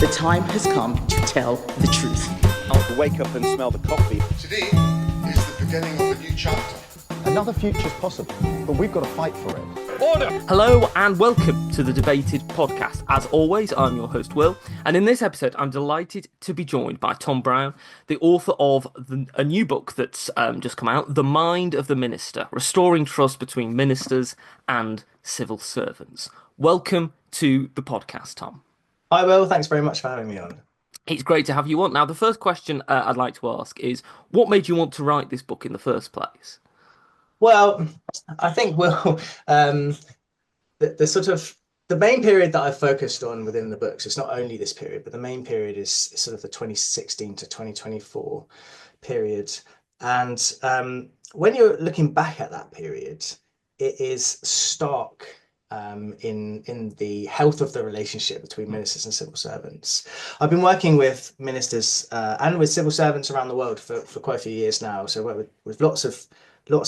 The time has come to tell the truth. I'll wake up and smell the coffee. Today is the beginning of a new chapter. Another future's possible, but we've got to fight for it. Order! Hello and welcome to the Debated podcast. As always, I'm your host, Will, and in this episode, I'm delighted to be joined by Tom Brown, the author of a new book that's just come out, The Mind of the Minister, Restoring Trust Between Ministers and Civil Servants. Welcome to the podcast, Tom. Hi, Will. Thanks very much for having me on. It's great to have you on. Now, the first question I'd like to ask is, what made you want to write this book in the first place? Well, I think, Will, the main period that I've focused on within the books is not only this period, but the main period is sort of the 2016 to 2024 period. And when you're looking back at that period, it is stark in the health of the relationship between ministers and civil servants. I've been working with ministers and with civil servants around the world for quite a few years now. So I work with lots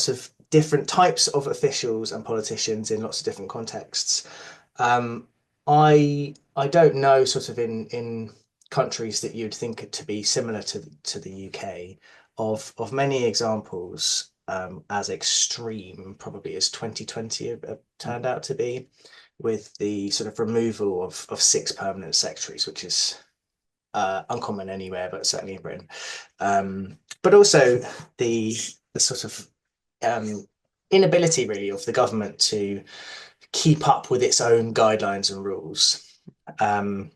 of different types of officials and politicians in lots of different contexts. I don't know, sort of in countries that you'd think to be similar to the UK, of many examples as extreme, probably as 2020 have turned out to be, with the sort of removal of 6 permanent secretaries, which is uncommon anywhere, but certainly in Britain. But also the sort of inability really of the government to keep up with its own guidelines and rules. I've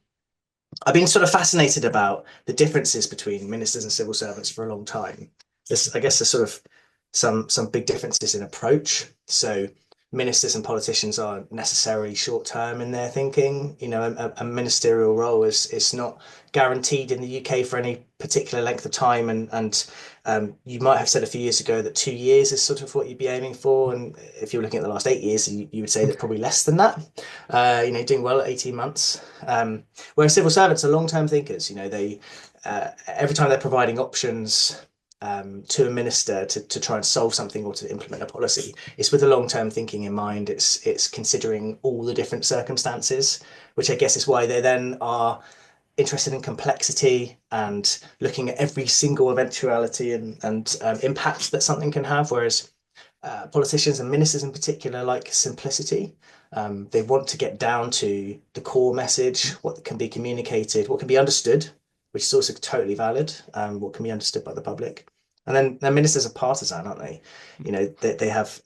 been sort of fascinated about the differences between ministers and civil servants for a long time. I guess there's sort of some big differences in approach. So ministers and politicians aren't necessarily short-term in their thinking. You know, a ministerial role is not guaranteed in the UK for any particular length of time, and you might have said a few years ago that 2 years is sort of what you'd be aiming for, and if you're looking at the last 8 years, you would say that probably less than that. Doing well at 18 months. Whereas civil servants are long-term thinkers. You know, they every time they're providing options to a minister to try and solve something or to implement a policy, it's with a long-term thinking in mind. It's considering all the different circumstances, which I guess is why they then are interested in complexity and looking at every single eventuality and impact that something can have. Whereas politicians and ministers in particular like simplicity. They want to get down to the core message, what can be communicated, what can be understood, which is also totally valid, what can be understood by the public. And then their ministers are partisan, aren't they? You know, they have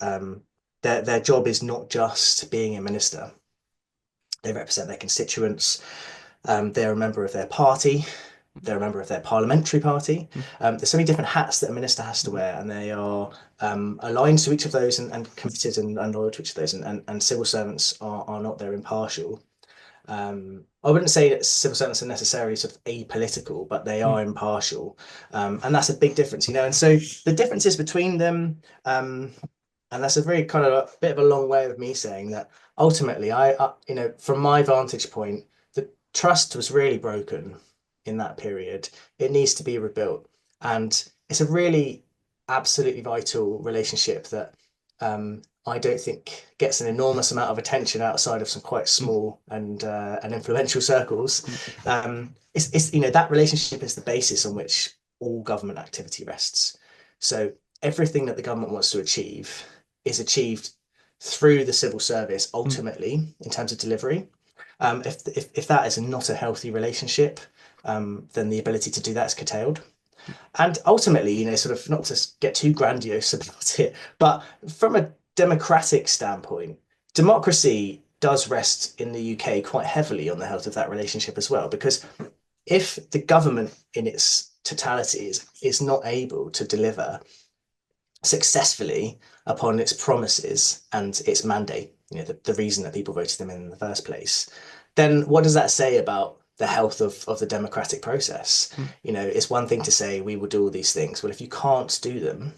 their job is not just being a minister. They represent their constituents. They're a member of their party. They're a member of their parliamentary party. There's so many different hats that a minister has to wear, and they are aligned to each of those and committed and loyal to each of those. And civil servants are not, they're impartial. I wouldn't say that civil servants are necessarily sort of apolitical, but they are impartial, and that's a big difference, you know. And so the differences between them, and that's a very kind of a bit of a long way of me saying that ultimately, you know, from my vantage point, the trust was really broken in that period. It needs to be rebuilt, and it's a really absolutely vital relationship that I don't think gets an enormous amount of attention outside of some quite small and influential circles. It's you know, that relationship is the basis on which all government activity rests. So everything that the government wants to achieve is achieved through the civil service ultimately in terms of delivery. If that is not a healthy relationship, then the ability to do that is curtailed. And ultimately, you know, sort of not to get too grandiose about it, but from a democratic standpoint, democracy does rest in the UK quite heavily on the health of that relationship as well. Because if the government in its totality is not able to deliver successfully upon its promises and its mandate, you know, the reason that people voted them in the first place, then what does that say about the health of the democratic process? You know, it's one thing to say we will do all these things. Well, if you can't do them,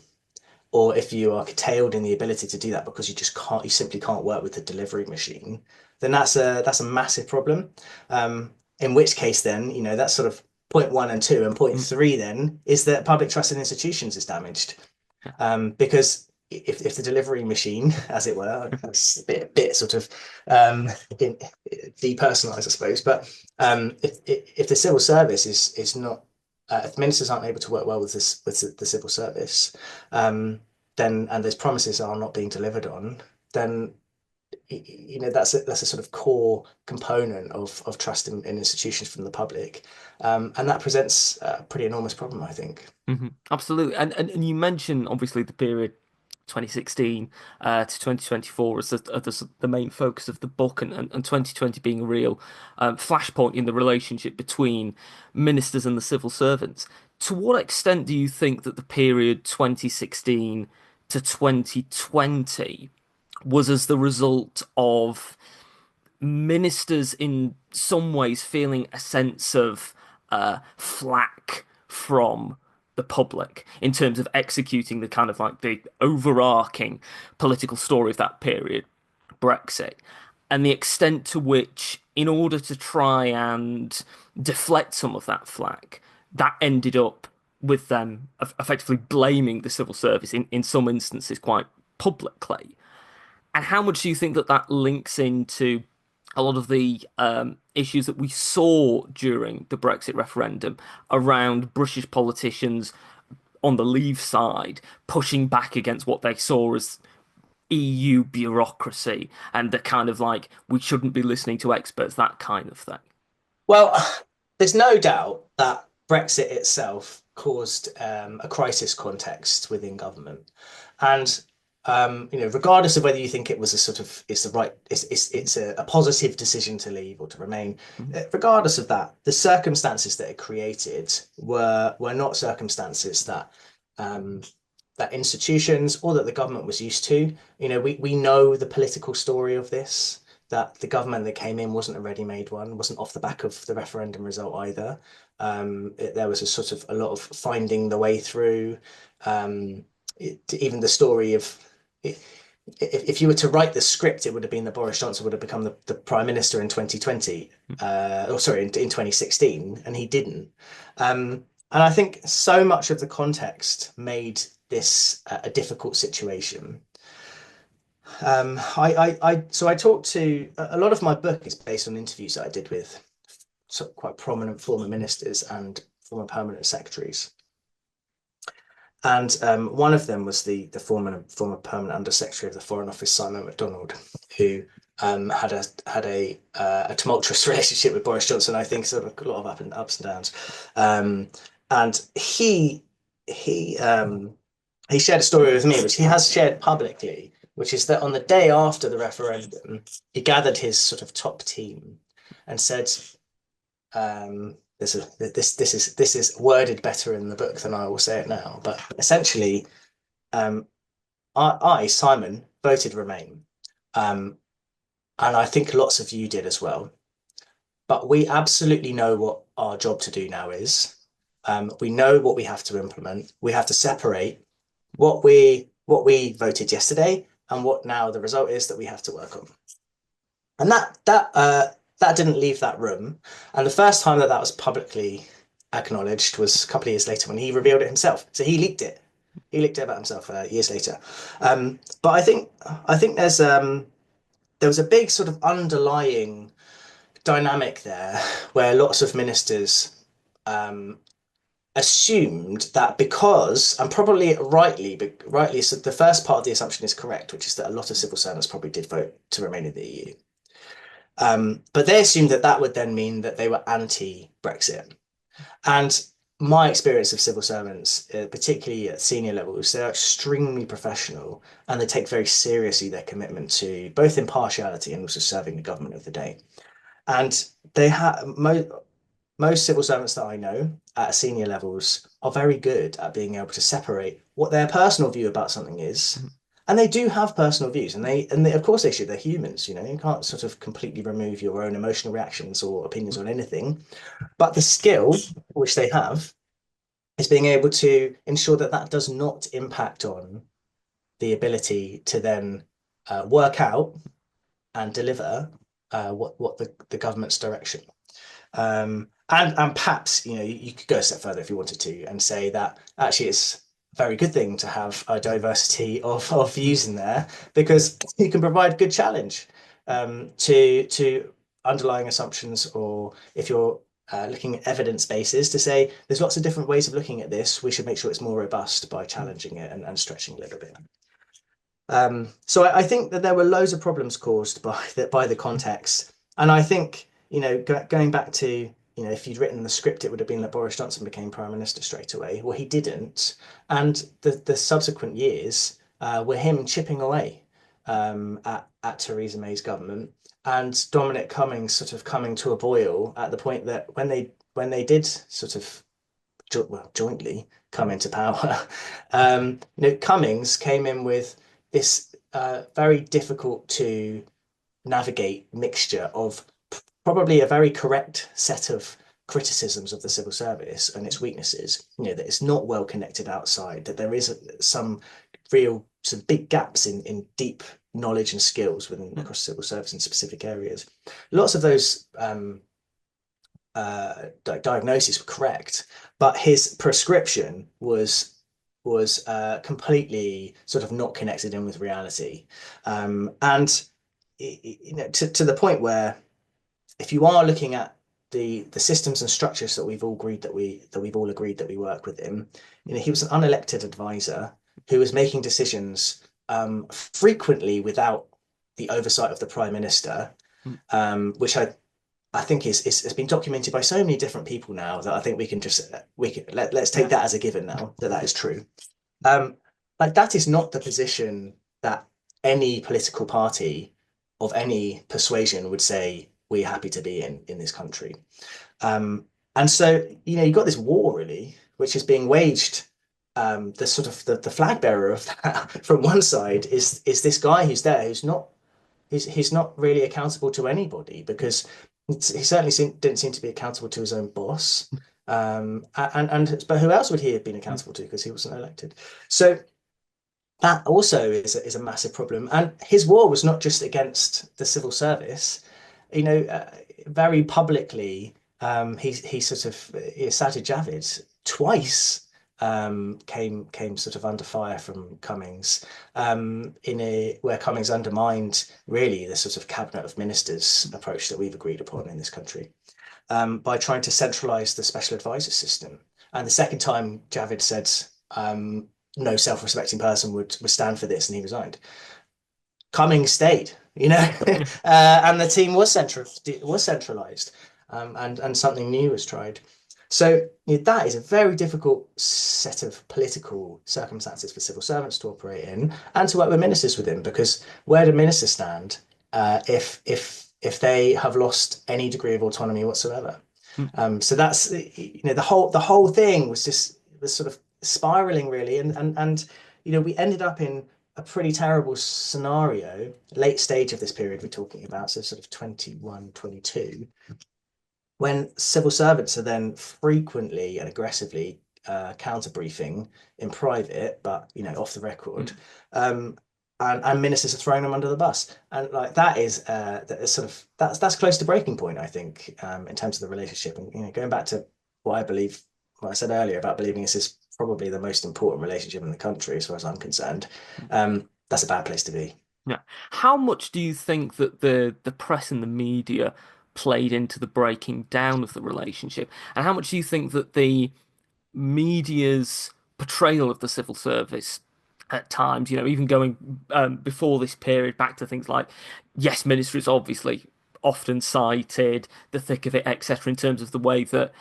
or if you are curtailed in the ability to do that because you simply can't work with the delivery machine, then that's a massive problem. In which case, then, you know, that's sort of point 1 and 2, and point 3 then is that public trust in institutions is damaged, because if the delivery machine, as it were, that's a bit sort of um, in, depersonalized, I suppose. But if the civil service is not, if ministers aren't able to work well with this with the civil service, then and those promises are not being delivered on, then that's a sort of core component of trust in institutions from the public, and that presents a pretty enormous problem, I think. Absolutely. And you mentioned obviously the period 2016 to 2024 as the main focus of the book, and 2020 being a real flashpoint in the relationship between ministers and the civil servants. To what extent do you think that the period 2016 to 2020 was as the result of ministers in some ways feeling a sense of flack from the public in terms of executing the kind of like the overarching political story of that period, Brexit, and the extent to which, in order to try and deflect some of that flack, that ended up with them effectively blaming the civil service in some instances quite publicly. And how much do you think that that links into a lot of the issues that we saw during the Brexit referendum around British politicians on the Leave side pushing back against what they saw as EU bureaucracy and the kind of like, we shouldn't be listening to experts, that kind of thing? Well, there's no doubt that Brexit itself caused a crisis context within government, and regardless of whether you think it was a sort of it's the right it's a positive decision to leave or to remain, regardless of that, the circumstances that it created were not circumstances um, that institutions or that the government was used to. We know the political story of this, that the government that came in wasn't a ready-made one, wasn't off the back of the referendum result either. There was a sort of a lot of finding the way through. Even the story of if you were to write the script, it would have been that Boris Johnson would have become the Prime Minister in 2020, or sorry, in 2016, and he didn't. And I think so much of the context made this a difficult situation. So I talked to a lot of my book is based on interviews that I did with quite prominent former ministers and former permanent secretaries. And one of them was the former permanent undersecretary of the Foreign Office, Simon MacDonald, who had a tumultuous relationship with Boris Johnson. I think sort of a lot of ups and downs. And he shared a story with me, which he has shared publicly, which is that on the day after the referendum, he gathered his sort of top team and said, this is worded better in the book than I will say it now, but essentially, Simon, voted Remain, and I think lots of you did as well. But we absolutely know what our job to do now is. We know what we have to implement. We have to separate what we voted yesterday and what now the result is that we have to work on. And that didn't leave that room. And the first time that was publicly acknowledged was a couple of years later when he revealed it himself. So he leaked it. He leaked it about himself years later. But I think there was a big sort of underlying dynamic there where lots of ministers assumed that because, and probably rightly, so the first part of the assumption is correct, which is that a lot of civil servants probably did vote to remain in the EU. But they assumed that that would then mean that they were anti-Brexit. And my experience of civil servants, particularly at senior levels, they're extremely professional and they take very seriously their commitment to both impartiality and also serving the government of the day. And they have most civil servants that I know at senior levels are very good at being able to separate what their personal view about something is. And they do have personal views, and they of course they should. They're humans, you can't sort of completely remove your own emotional reactions or opinions on anything. But the skill which they have is being able to ensure that that does not impact on the ability to then work out and deliver what the government's direction. And perhaps you could go a step further if you wanted to and say that actually very good thing to have a diversity of views in there because you can provide good challenge to underlying assumptions, or if you're looking at evidence bases to say there's lots of different ways of looking at this, we should make sure it's more robust by challenging it and stretching a little bit. So I think that there were loads of problems caused by the context, and I think going back to if you'd written the script, it would have been that Boris Johnson became Prime Minister straight away. Well, he didn't, and the subsequent years were him chipping away at Theresa May's government, and Dominic Cummings sort of coming to a boil at the point that when they did sort of jointly come into power, Cummings came in with this very difficult to navigate mixture of probably a very correct set of criticisms of the civil service and its weaknesses. That it's not well connected outside, that there is some big gaps in deep knowledge and skills within across civil service in specific areas. Lots of those diagnoses were correct, but his prescription was completely sort of not connected in with reality, and to the point where if you are looking at the systems and structures that we've all agreed that we work with him, he was an unelected advisor who was making decisions frequently without the oversight of the prime minister, which I think it's been documented by so many different people now that I think let's take that as a given now that is true. Like that is not the position that any political party of any persuasion would say we're happy to be in this country. And so you've got this war really, which is being waged. The sort of the flag bearer of that from one side is this guy who's there who's not he's not really accountable to anybody because he certainly didn't seem to be accountable to his own boss. But who else would he have been accountable to because he wasn't elected? So that also is a massive problem. And his war was not just against the civil service. Very publicly, he sort of Sajid Javid twice came sort of under fire from Cummings where Cummings undermined really the sort of cabinet of ministers approach that we've agreed upon in this country by trying to centralize the special advisor system. And the second time Javid said no self-respecting person would stand for this, and he resigned. Cummings stayed, and the team was centralized, and something new was tried. So that is a very difficult set of political circumstances for civil servants to operate in and to work with ministers within, because where do ministers stand if they have lost any degree of autonomy whatsoever? So that's the whole thing was sort of spiraling really, and we ended up in a pretty terrible scenario, late stage of this period we're talking about, so sort of 21, 22, when civil servants are then frequently and aggressively counter briefing in private, but off the record, and ministers are throwing them under the bus, and like that's close to breaking point, I think, in terms of the relationship, and going back to what I said earlier about believing this is probably the most important relationship in the country, as far as I'm concerned. That's a bad place to be. Yeah. How much do you think that the press and the media played into the breaking down of the relationship? And how much do you think that the media's portrayal of the civil service at times, even going before this period back to things like, yes, ministry is obviously often cited, the thick of it, etc., in terms of the way that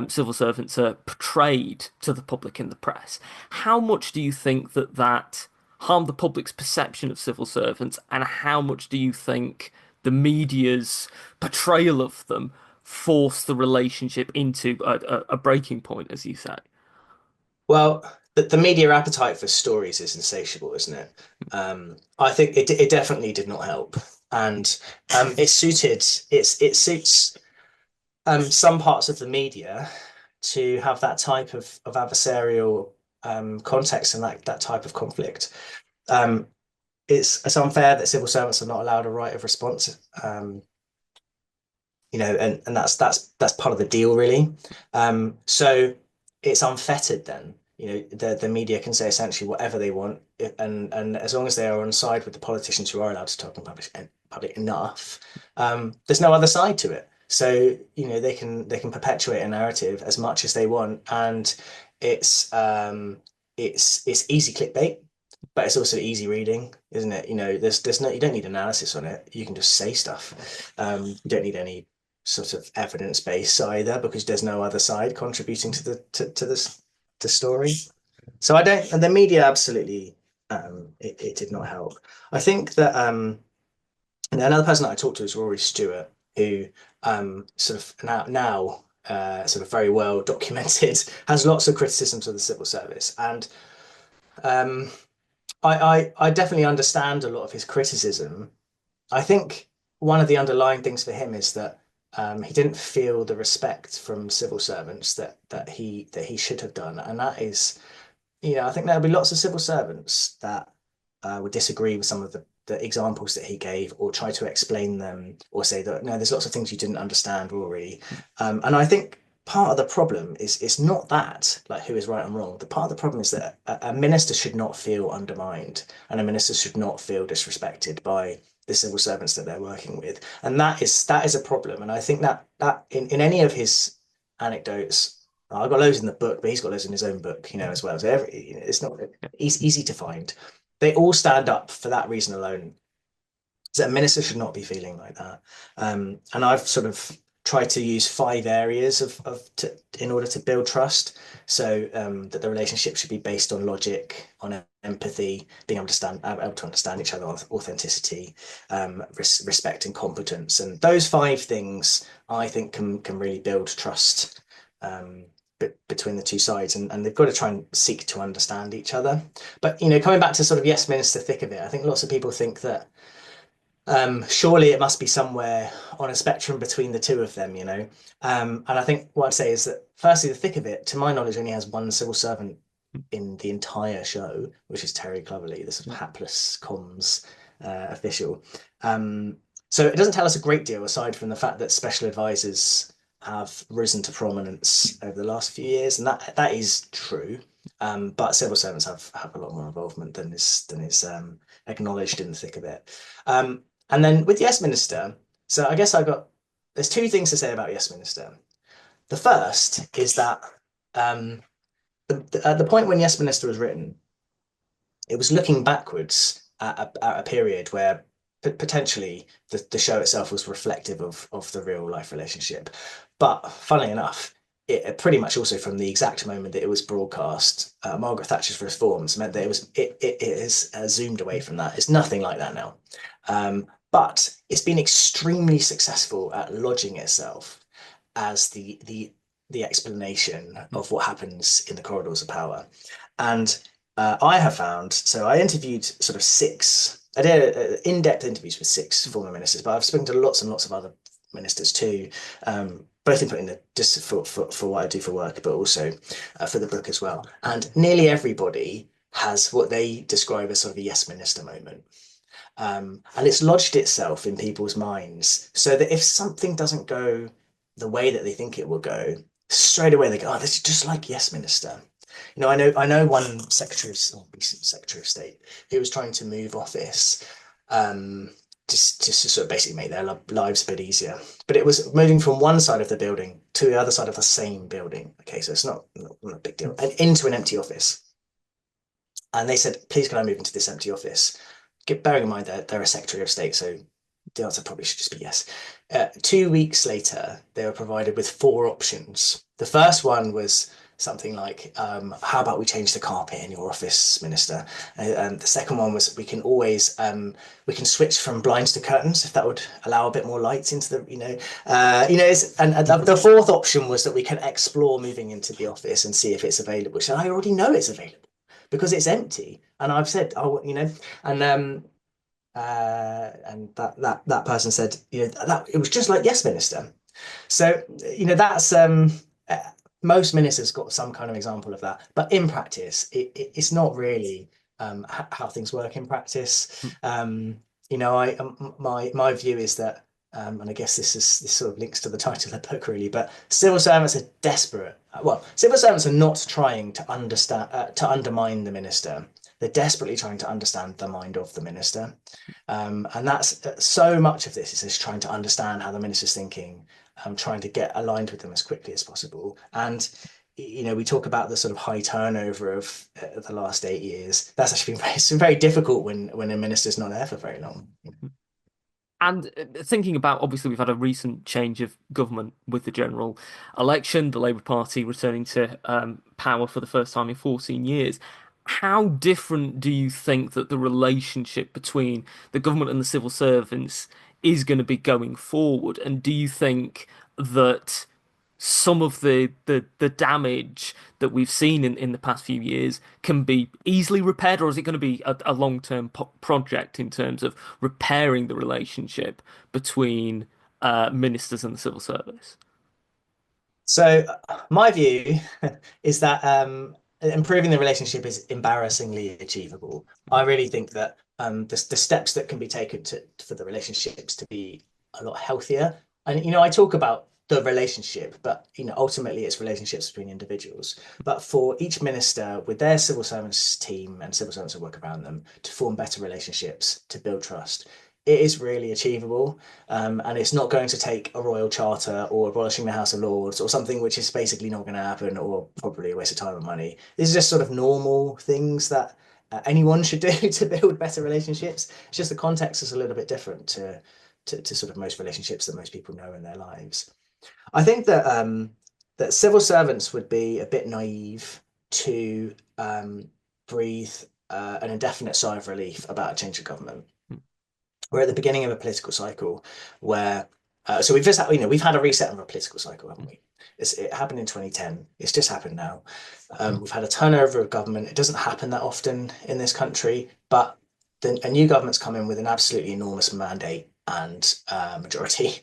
civil servants are portrayed to the public in the press. How much do you think that harmed the public's perception of civil servants, and how much do you think the media's portrayal of them forced the relationship into a breaking point, as you say? Well, the media appetite for stories is insatiable, isn't it? I think it definitely did not help, and it suits some parts of the media to have that type of adversarial context and that type of conflict. It's unfair that civil servants are not allowed a right of response. And that's part of the deal, really. So it's unfettered then. the media can say essentially whatever they want, and as long as they are on side with the politicians who are allowed to talk in public enough, there's no other side to it. So they can perpetuate a narrative as much as they want, and it's easy clickbait, but it's also easy reading, isn't it? There's no, you don't need analysis on it. You can just say stuff. You don't need any sort of evidence base either, because there's no other side contributing to this the story. So I don't, and the media absolutely, it did not help. I think that and another person that I talked to is Rory Stewart, who sort of now sort of very well documented, has lots of criticisms of the civil service, and um, I definitely understand a lot of his criticism. I think one of the underlying things for him is that he didn't feel the respect from civil servants that he should have done, and that is, I think there'll be lots of civil servants that would disagree with some of the examples that he gave, or try to explain them, or say that no, there's lots of things you didn't understand, Rory. And I think part of the problem is it's not that, like, who is right and wrong. The part of the problem is that a minister should not feel undermined, and a minister should not feel disrespected by the civil servants that they're working with, and that is a problem. And I think that in any of his anecdotes. I've got loads in the book, but he's got loads in his own book, as well. So it's not easy to find. They all stand up for that reason alone. So a minister should not be feeling like that. And I've sort of tried to use 5 areas in order to build trust. So that the relationship should be based on logic, on empathy, being able to understand each other, on authenticity, respect, and competence. And those 5 things, I think, can really build trust between the two sides, and they've got to try and seek to understand each other. But coming back to sort of yes minister, thick of it, I think lots of people think that surely it must be somewhere on a spectrum between the two of them. And I think what I'd say is that, firstly, the thick of it, to my knowledge, only has one civil servant in the entire show, which is Terry Cloverley, the sort of hapless comms official. So it doesn't tell us a great deal, aside from the fact that special advisors have risen to prominence over the last few years, and that is true. But civil servants have a lot more involvement than is acknowledged in the thick of it. And then with Yes Minister, so I guess there's 2 things to say about Yes Minister. The first is that at the point when Yes Minister was written, it was looking backwards at a period where potentially the show itself was reflective of the real life relationship. But funnily enough, it pretty much also, from the exact moment that it was broadcast, Margaret Thatcher's reforms meant that it has zoomed away from that. It's nothing like that now. But it's been extremely successful at lodging itself as the explanation of what happens in the corridors of power. And I have found, so I interviewed sort of 6, I did in-depth interviews with 6 former ministers, but I've spoken to lots and lots of other ministers too, both in just for what I do for work, but also for the book as well. And nearly everybody has what they describe as sort of a yes minister moment. And it's lodged itself in people's minds, so that if something doesn't go the way that they think it will go, straight away they go, "Oh, this is just like Yes Minister." I know one recent Secretary of State who was trying to move office, just to sort of basically make their lives a bit easier. But it was moving from one side of the building to the other side of the same building. Okay, so it's not a big deal, and into an empty office. And they said, "Please, can I move into this empty office?" Bearing in mind that they're a Secretary of State, so the answer probably should just be yes. 2 weeks later, they were provided with 4 options. The first one was something like, how about we change the carpet in your office, Minister? The second one was, we can switch from blinds to curtains, if that would allow a bit more light into the, and the fourth option was that we can explore moving into the office and see if it's available. So I already know it's available because it's empty. And I've said, and that person said, that it was just like Yes Minister. So that's most ministers got some kind of example of that, but in practice, it's not really how things work in practice. My view is that and I guess this sort of links to the title of the book really, but civil servants are desperate. Well, civil servants are not trying to understand to undermine the minister. They're desperately trying to understand the mind of the minister, and that's so much of this is just trying to understand how the minister's thinking, trying to get aligned with them as quickly as possible. And we talk about the sort of high turnover of the last 8 years. That's actually it's been very difficult when a minister's not there for very long. And thinking about, obviously, we've had a recent change of government with the general election, the Labour Party returning to power for the first time in 14 years. How different do you think that the relationship between the government and the civil servants is going to be going forward? And do you think that some of the damage that we've seen in the past few years can be easily repaired, or is it going to be a long-term project in terms of repairing the relationship between ministers and the civil service? So my view is that improving the relationship is embarrassingly achievable. I really think that the steps that can be taken for the relationships to be a lot healthier. And I talk about the relationship, but ultimately it's relationships between individuals. But for each minister with their civil servants team and civil servants who work around them to form better relationships, to build trust, it is really achievable. And it's not going to take a royal charter or abolishing the House of Lords or something which is basically not going to happen or probably a waste of time and money. These are just sort of normal things that anyone should do to build better relationships. It's just the context is a little bit different to sort of most relationships that most people know in their lives. I think that civil servants would be a bit naive to breathe an indefinite sigh of relief about a change of government. We're at the beginning of a political cycle where so we've just we've had a reset of a political cycle, haven't we? It happened in 2010. It's just happened now. We've had a turnover of government. It doesn't happen that often in this country, but a new government's come in with an absolutely enormous mandate and majority.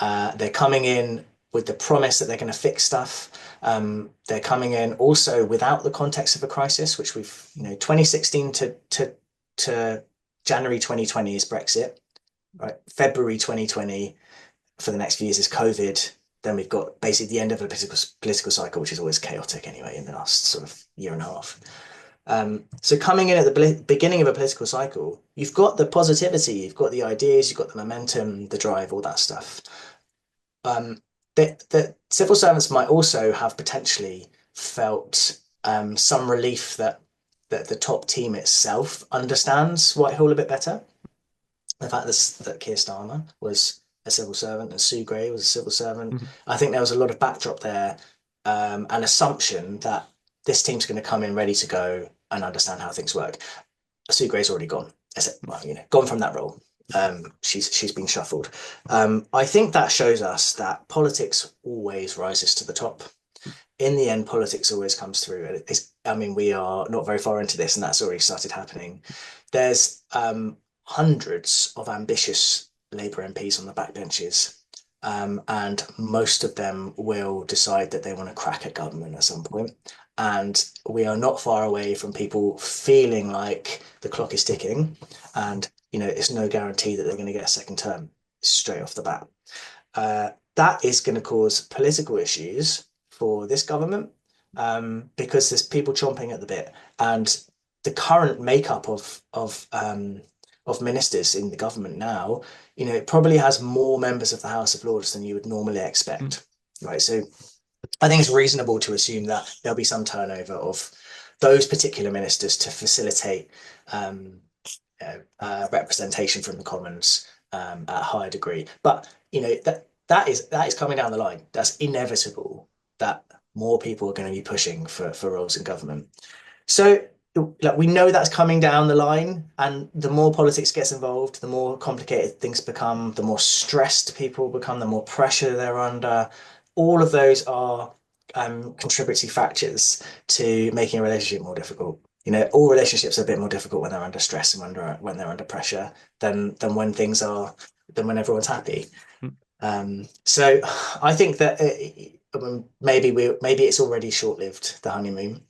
They're coming in with the promise that they're going to fix stuff. They're coming in also without the context of a crisis, which we've 2016 to January 2020 is Brexit, right? February 2020 for the next few years is COVID. Then we've got basically the end of a political cycle, which is always chaotic anyway in the last sort of year and a half. So coming in at the beginning of a political cycle, you've got the positivity, you've got the ideas, you've got the momentum, the drive, all that stuff. The civil servants might also have potentially felt some relief that the top team itself understands Whitehall a bit better. The fact that Keir Starmer was a civil servant and Sue Gray was a civil servant. Mhm. I think there was a lot of backdrop there, an assumption that this team's going to come in ready to go and understand how things work. Sue Gray's already gone. Well, gone from that role. She's been shuffled. I think that shows us that politics always rises to the top. In the end, politics always comes through. We are not very far into this, and that's already started happening. There's hundreds of ambitious Labour MPs on the backbenches, and most of them will decide that they want to crack at government at some point. And we are not far away from people feeling like the clock is ticking, and it's no guarantee that they're going to get a second term straight off the bat. That is going to cause political issues for this government because there's people chomping at the bit, and the current makeup of ministers in the government now, it probably has more members of the House of Lords than you would normally expect, right? So I think it's reasonable to assume that there'll be some turnover of those particular ministers to facilitate representation from the Commons at a higher degree. But that is coming down the line. That's inevitable that more people are going to be pushing for roles in government. So we know that's coming down the line, and the more politics gets involved, the more complicated things become, the more stressed people become, the more pressure they're under. All of those are contributory factors to making a relationship more difficult. All relationships are a bit more difficult when they're under stress and when they're under pressure than when everyone's happy. So I think that maybe it's already short-lived, the honeymoon.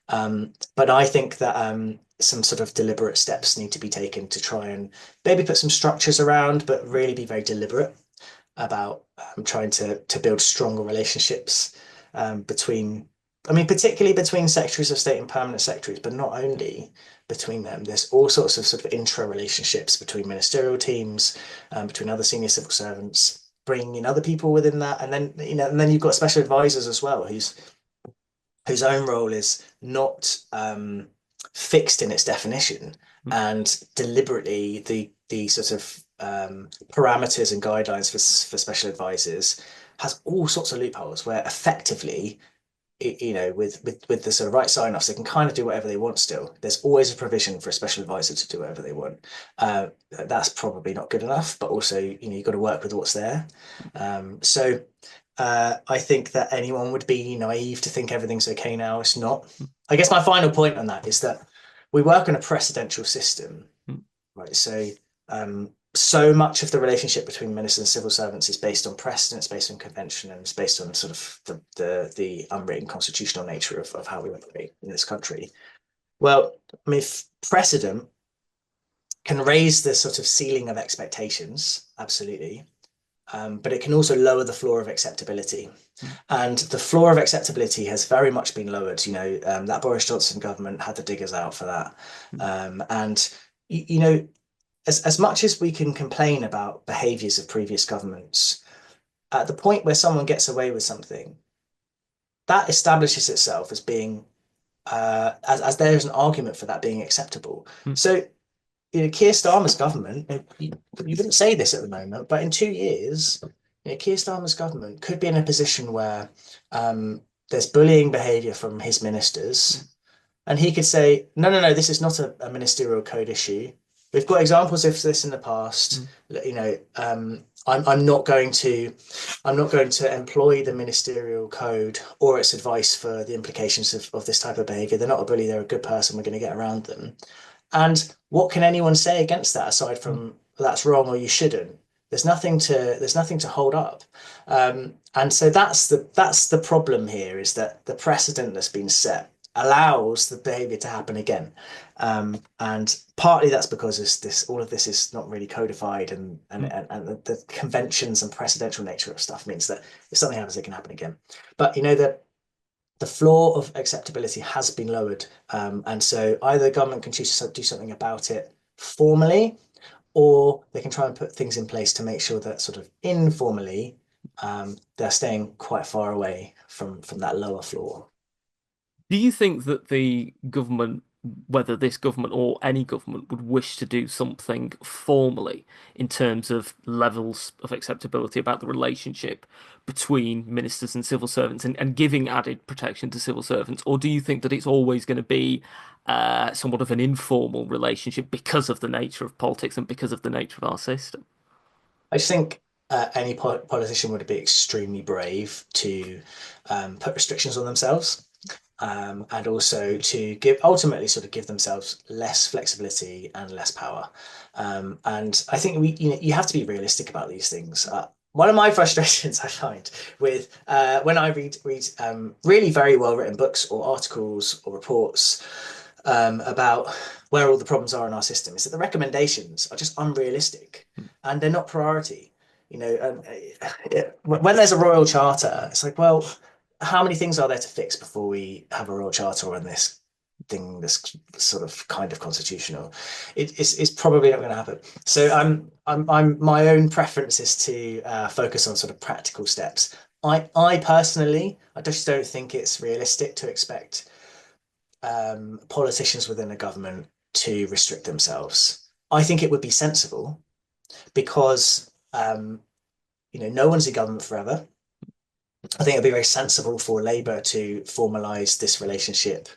But I think that some sort of deliberate steps need to be taken to try and maybe put some structures around, but really be very deliberate. about trying to build stronger relationships between, I mean, particularly between secretaries of state and permanent secretaries, but not only between them. There's all sorts of sort of intra relationships between ministerial teams, between other senior civil servants, bringing in other people within that, and then and then you've got special advisors as well, whose own role is not fixed in its definition, and deliberately the sort of parameters and guidelines for special advisors has all sorts of loopholes where effectively with the sort of right sign-offs, they can kind of do whatever they want still. There's always a provision for a special advisor to do whatever they want. That's probably not good enough, but also, you've got to work with what's there. I think that anyone would be naive to think everything's okay now. It's not. I guess my final point on that is that we work in a precedential system, right? So much of the relationship between ministers and civil servants is based on precedent, it's based on convention, and it's based on sort of the unwritten constitutional nature of how we operate in this country. Well, I mean, precedent can raise the sort of ceiling of expectations, absolutely, but it can also lower the floor of acceptability. And the floor of acceptability has very much been lowered. That Boris Johnson government had the diggers out for that. And, as much as we can complain about behaviours of previous governments, at the point where someone gets away with something, that establishes itself as being, as there is an argument for that being acceptable. So, Keir Starmer's government, you wouldn't say this at the moment, but in 2 years, Keir Starmer's government could be in a position where there's bullying behaviour from his ministers, and he could say, no, no, no, this is not a ministerial code issue. We've got examples of this in the past. I'm not going to employ the ministerial code or its advice for the implications of this type of behaviour. They're not a bully, they're a good person. We're going to get around them. And what can anyone say against that aside from that's wrong or you shouldn't? There's nothing to hold up. And so that's the problem here, is that the precedent that's been set allows the behavior to happen again. And partly that's because all of this is not really codified, and the conventions and precedential nature of stuff means that if something happens, it can happen again. But the floor of acceptability has been lowered, and so either the government can choose to do something about it formally, or they can try and put things in place to make sure that sort of informally they're staying quite far away from that lower floor. Do you think that the government, whether this government or any government, would wish to do something formally in terms of levels of acceptability about the relationship between ministers and civil servants, and giving added protection to civil servants? Or do you think that it's always going to be somewhat of an informal relationship because of the nature of politics and because of the nature of our system? I just think any politician would be extremely brave to put restrictions on themselves, and also to ultimately sort of give themselves less flexibility and less power. And I think you have to be realistic about these things. One of my frustrations I find with when I read really very well written books or articles or reports about where all the problems are in our system is that the recommendations are just unrealistic, and they're not priority. When there's a royal charter, it's like, well, how many things are there to fix before we have a royal charter on this thing that's sort of kind of constitutional? It's probably not going to happen. So I'm my own preference is to focus on sort of practical steps. I personally, I just don't think it's realistic to expect politicians within a government to restrict themselves. I think it would be sensible because no one's in government forever. I think it'd be very sensible for Labour to formalise this relationship,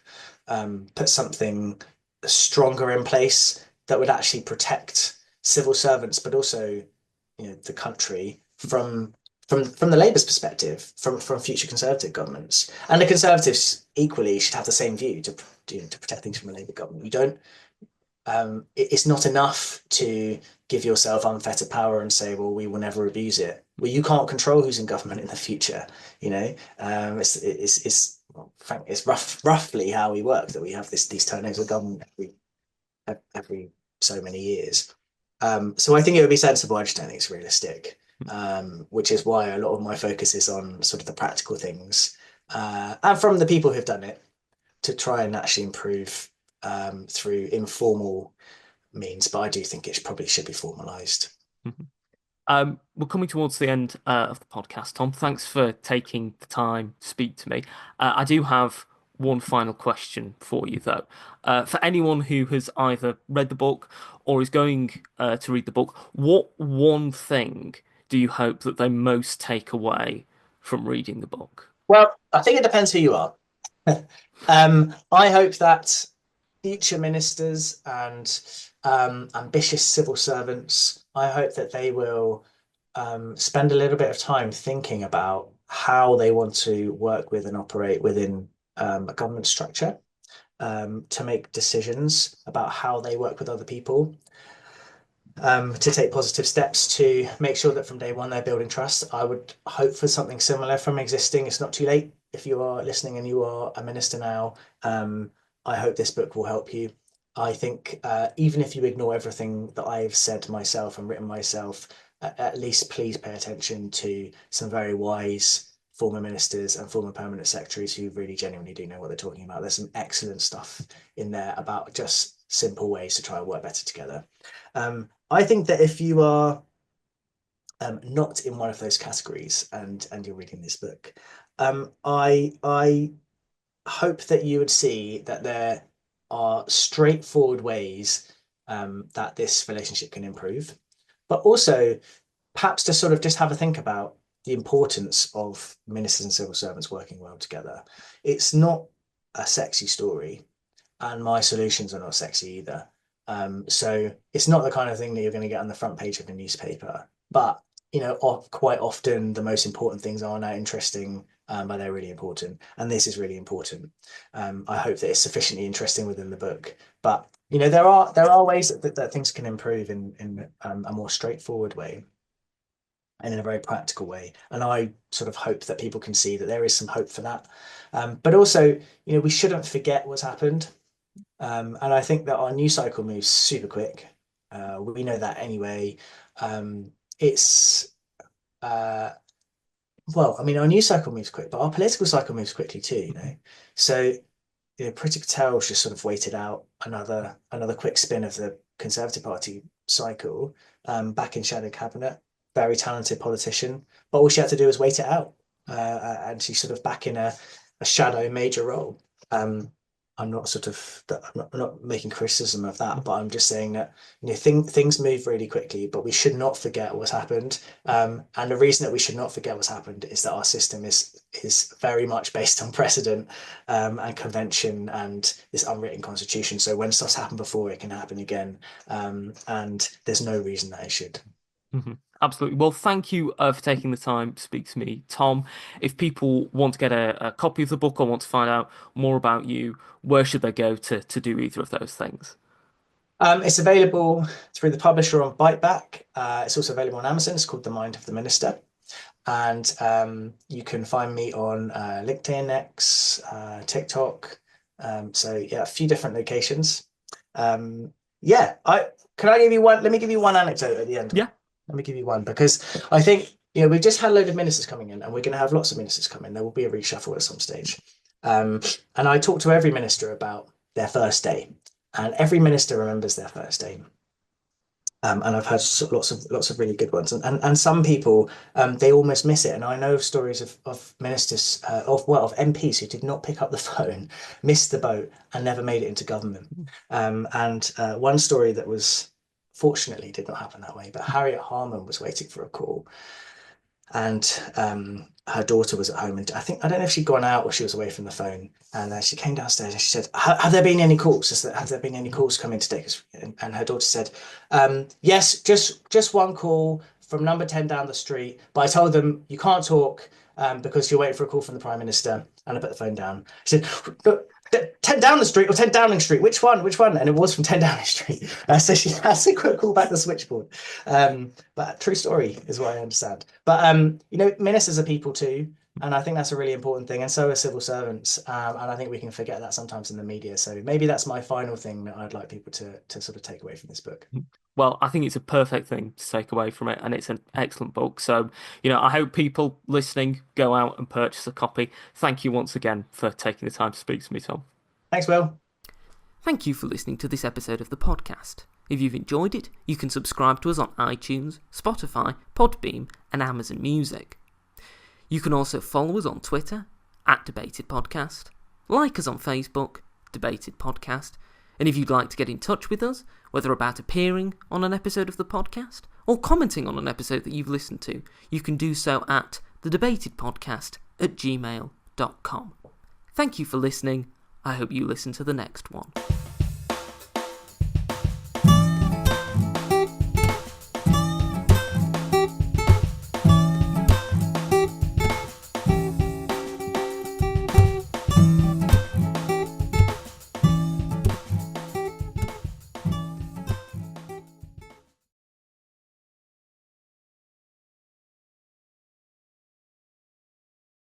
put something stronger in place that would actually protect civil servants, but also, the country from the Labour's perspective, from future Conservative governments. And the Conservatives equally should have the same view to protect things from a Labour government. You don't. It's not enough to give yourself unfettered power and say, well, we will never abuse it. Well, you can't control who's in government in the future. It's roughly how we work, that we have these turnovers of government every so many years. So I think it would be sensible. I just don't think it's realistic. which is why a lot of my focus is on sort of the practical things, and from the people who've done it to try and actually improve through informal means. But I do think it probably should be formalized. We're coming towards the end of the podcast. Tom, thanks for taking the time to speak to me. I do have one final question for you, though. For anyone who has either read the book or is going to read the book, what one thing do you hope that they most take away from reading the book? Well, I think it depends who you are. I hope that future ministers and ambitious civil servants, I hope that they will spend a little bit of time thinking about how they want to work with and operate within a government structure, to make decisions about how they work with other people, to take positive steps to make sure that from day one they're building trust. I would hope for something similar from existing. It's not too late if you are listening and you are a minister now. I hope this book will help you. I think even if you ignore everything that I've said myself and written myself, at least please pay attention to some very wise former ministers and former permanent secretaries who really genuinely do know what they're talking about. There's some excellent stuff in there about just simple ways to try and work better together. I think that if you are not in one of those categories and you're reading this book, I hope that you would see that there are straightforward ways that this relationship can improve, but also perhaps to sort of just have a think about the importance of ministers and civil servants working well together. It's not a sexy story, and my solutions are not sexy either. So it's not the kind of thing that you're going to get on the front page of a newspaper. But quite often the most important things aren't that interesting, but they're really important, and this is really important. I hope that it's sufficiently interesting within the book, but there are ways that things can improve in a more straightforward way and in a very practical way. And I sort of hope that people can see that there is some hope for that. But also, we shouldn't forget what's happened. And I think that our news cycle moves super quick. We know that anyway. It's well, I mean, our news cycle moves quick, but our political cycle moves quickly too. So Priti Patel's just sort of waited out another quick spin of the Conservative Party cycle, back in shadow cabinet. Very talented politician, but all she had to do was wait it out, and she's sort of back in a shadow major role. I'm not sort of I'm not making criticism of that, but I'm just saying that things move really quickly, but we should not forget what's happened. And the reason that we should not forget what's happened is that our system is very much based on precedent, and convention and this unwritten constitution. So when stuff's happened before, it can happen again, and there's no reason that it should. Absolutely. Well, thank you for taking the time to speak to me, Tom. If people want to get a copy of the book or want to find out more about you, where should they go to do either of those things? It's available through the publisher on Biteback. It's also available on Amazon. It's called The Mind of the Minister. And you can find me on LinkedIn, X, TikTok. So yeah, a few different locations. Yeah, can I give you one? Let me give you one anecdote at the end. Yeah. Let me give you one, because I think we've just had a load of ministers coming in, and we're going to have lots of ministers come in. There will be a reshuffle at some stage. And I talk to every minister about their first day, and every minister remembers their first day. And I've had lots of really good ones, and some people they almost miss it. And I know of stories of ministers, of MPs who did not pick up the phone, missed the boat, and never made it into government. And one story that was fortunately did not happen that way, but Harriet Harman was waiting for a call, and her daughter was at home, and I don't know if she'd gone out or she was away from the phone, and she came downstairs and she said, have there been any calls? Have there been any calls coming today? And her daughter said, yes, just one call from number 10 down the street, but I told them you can't talk because you're waiting for a call from the Prime Minister. And I put the phone down. She said, 10 Downing Street or 10 Downing Street? Which one? And it was from 10 Downing Street. So she had to call back the switchboard. But true story is what I understand. But ministers are people too. And I think that's a really important thing. And so are civil servants. And I think we can forget that sometimes in the media. So maybe that's my final thing that I'd like people to sort of take away from this book. Well, I think it's a perfect thing to take away from it, and it's an excellent book. So, I hope people listening go out and purchase a copy. Thank you once again for taking the time to speak to me, Tom. Thanks, Will. Thank you for listening to this episode of the podcast. If you've enjoyed it, you can subscribe to us on iTunes, Spotify, Podbeam, and Amazon Music. You can also follow us on Twitter, @DebatedPodcast, like us on Facebook, Debated Podcast, and if you'd like to get in touch with us, whether about appearing on an episode of the podcast or commenting on an episode that you've listened to, you can do so at thedebatedpodcast@gmail.com. Thank you for listening. I hope you listen to the next one.